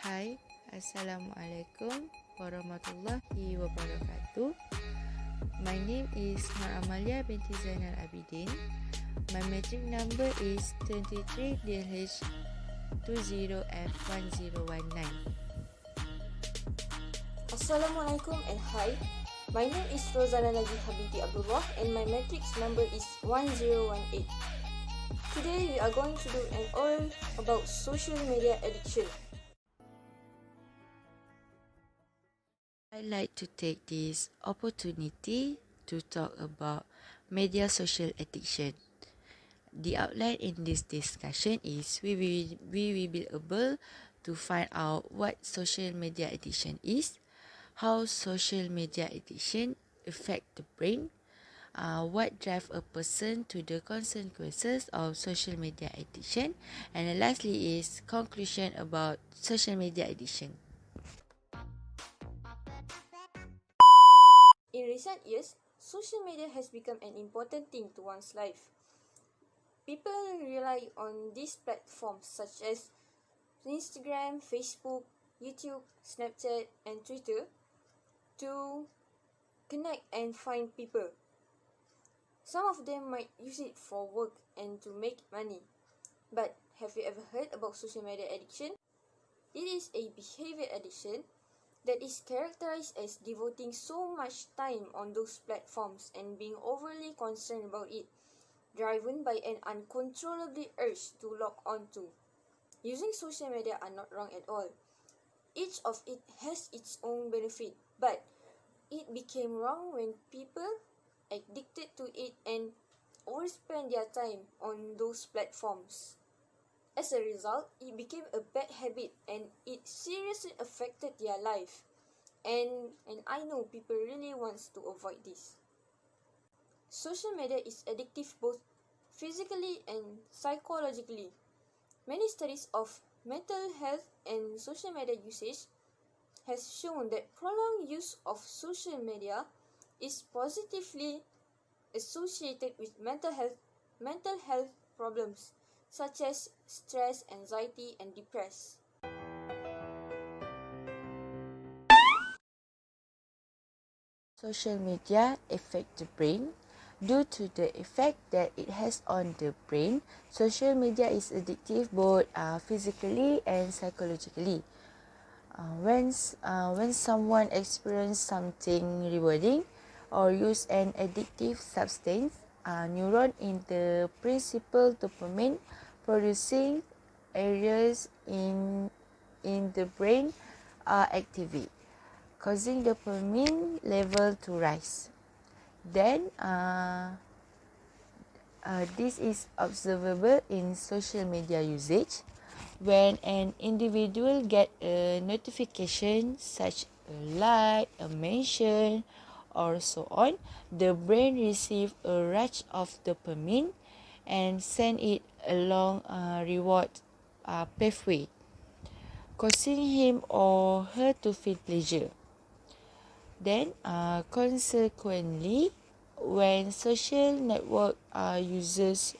Hai, Assalamualaikum warahmatullahi wabarakatuh. My name is Amalia binti Zainal Abidin. My metric number is 23 DH20F1019. Assalamualaikum and hi. My name is Rozana binti Abdullah and my matrix number is 1018. Today we are going to do an oral about social media addiction. I'd like to take this opportunity to talk about media social addiction. The outline in this discussion is we will be able to find out what social media addiction is, how social media addiction affect the brain, what drive a person to the consequences of social media addiction, and lastly is conclusion about social media addiction. In recent years, social media has become an important thing to one's life. People rely on these platforms such as Instagram, Facebook, YouTube, Snapchat, and Twitter to connect and find people. Some of them might use it for work and to make money. But have you ever heard about social media addiction? It is a behavior addiction that is characterized as devoting so much time on those platforms and being overly concerned about it, driven by an uncontrollably urge to log on to. Using social media are not wrong at all. Each of it has its own benefit, but it became wrong when people addicted to it and overspend their time on those platforms. As a result, it became a bad habit and it seriously affected their life. And I know people really wants to avoid this. Social media is addictive both physically and psychologically. Many studies of mental health and social media usage has shown that prolonged use of social media is positively associated with mental health problems such as stress, anxiety, and depression. Social media affect the brain. Due to the effect that it has on the brain, social media is addictive both physically and psychologically. When someone experiences something rewarding or use an addictive substance, neuron in the principal dopamine producing areas in the brain are activate, causing dopamine level to rise. Then, this is observable in social media usage. When an individual get a notification such a like, a mention, or so on, the brain receive a rush of dopamine and send it along a reward pathway, causing him or her to feel pleasure. Then, consequently, when social network users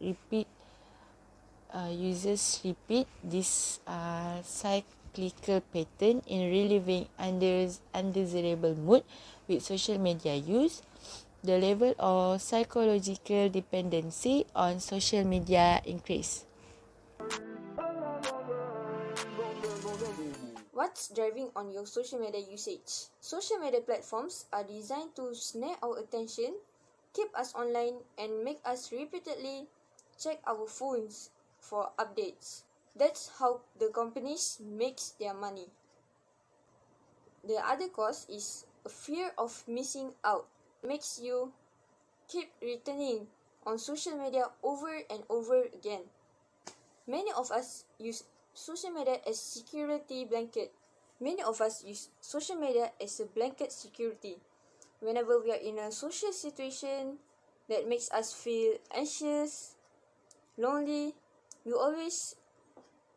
repeat this cyclical pattern in reliving undesirable mood with social media use, the level of psychological dependency on social media increase. What's driving on your social media usage? Social media platforms are designed to snare our attention, keep us online, and make us repeatedly check our phones for updates. That's how the companies makes their money. The other cause is a fear of missing out. It makes you keep returning on social media over and over again. Many of us use social media as security blanket. Many of us use social media as a blanket security. Whenever we are in a social situation that makes us feel anxious, lonely, we always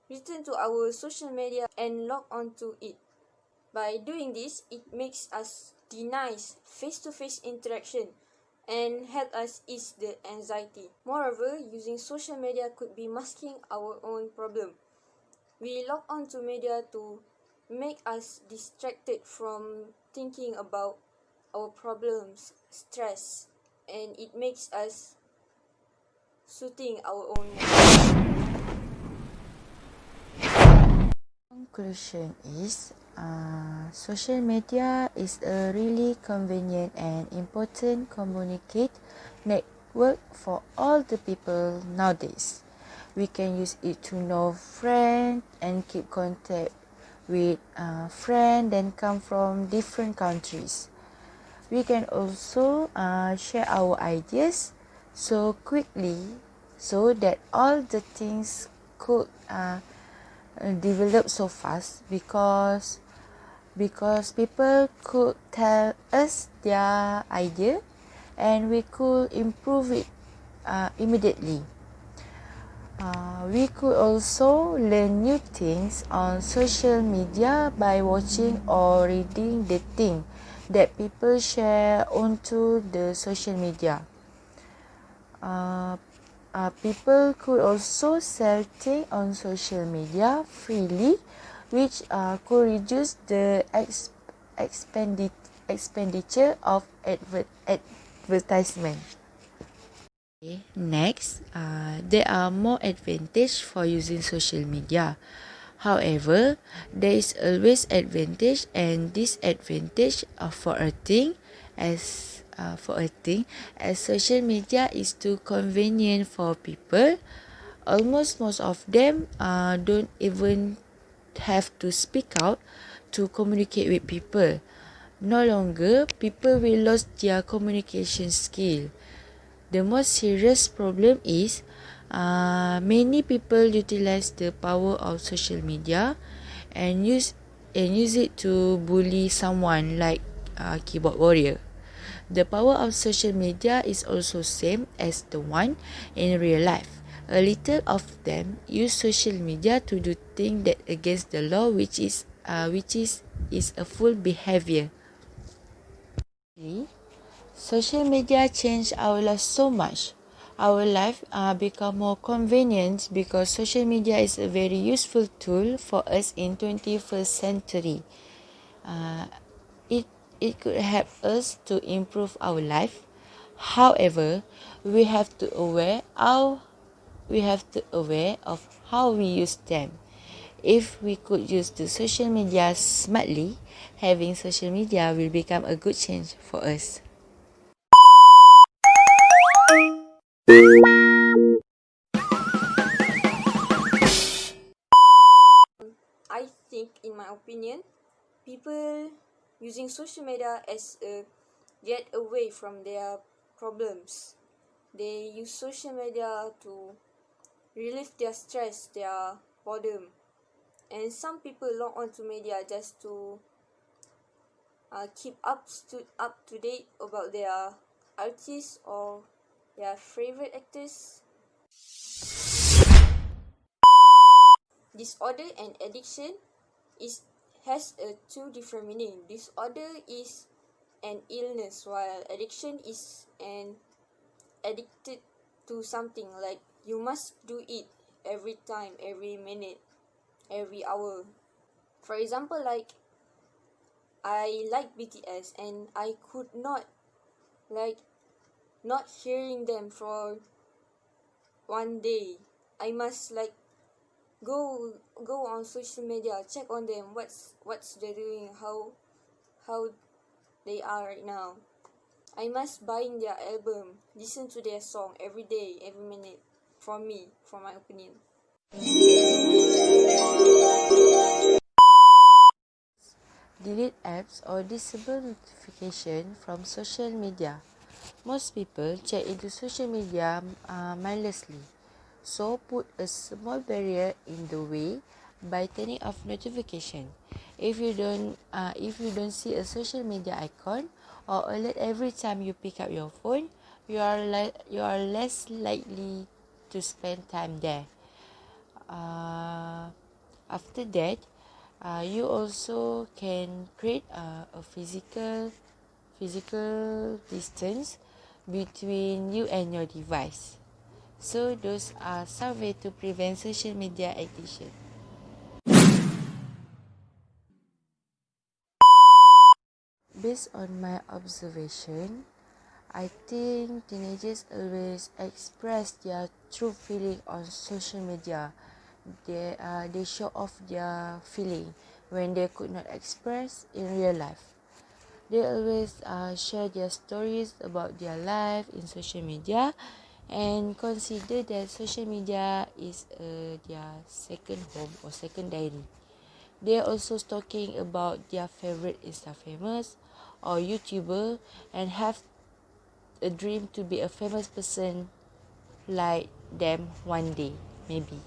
return to our social media and log onto it. By doing this, it makes us deny face-to-face interaction and help us ease the anxiety. Moreover, using social media could be masking our own problem. We log on to media to make us distracted from thinking about our problems, stress, and it makes us suiting our own mood. Conclusion is social media is a really convenient and important communicate network for all the people nowadays. We can use it to know friends and keep contact with friends that come from different countries. We can also share our ideas so quickly so that all the things could develop so fast because people could tell us their idea and we could improve it immediately. We could also learn new things on social media by watching or reading the thing that people share onto the social media. People could also sell things on social media freely, which could reduce the expenditure of advertisement. Okay, next, there are more advantages for using social media. However, there is always advantage and disadvantage for a thing as social media is too convenient for people. Almost most of them don't even have to speak out to communicate with people. No longer, people will lose their communication skill. The most serious problem is many people utilize the power of social media and use it to bully someone like keyboard warrior. The power of social media is also same as the one in real life. A little of them use social media to do things that against the law, which is a full behavior. Social media changed our lives so much. Our life become more convenient because social media is a very useful tool for us in 21st century. Uh, it it could help us to improve our life. However, we have to aware of how we use them. If we could use the social media smartly, having social media will become a good change for us. I think, in my opinion, people using social media as a get away from their problems. They use social media to relieve their stress, their boredom. And some people log on to media just to keep up to date about their artists or their favorite actors. Disorder and addiction has a two different meaning. Disorder is an illness, while addiction is an addicted to something, like you must do it every time, every minute, every hour. For example, like I like BTS and I could not like not hearing them for one day. I must like go on social media, check on them, what's they're doing, how they are right now. I must buy in their album, listen to their song every day, every minute. For my opinion. Delete apps or disable notification from social media. Most people check into social media mindlessly. So put a small barrier in the way by turning off notification. If you don't see a social media icon or alert every time you pick up your phone, you are less likely to spend time there. After that, you also can create a physical distance between you and your device. So those are some way to prevent social media addiction. Based on my observation, I think teenagers always express their true feeling on social media. They show off their feeling when they could not express in real life. They always share their stories about their life in social media and consider that social media is their second home or second diary. They are also talking about their favorite Insta famous or YouTuber and have a dream to be a famous person like them one day, maybe.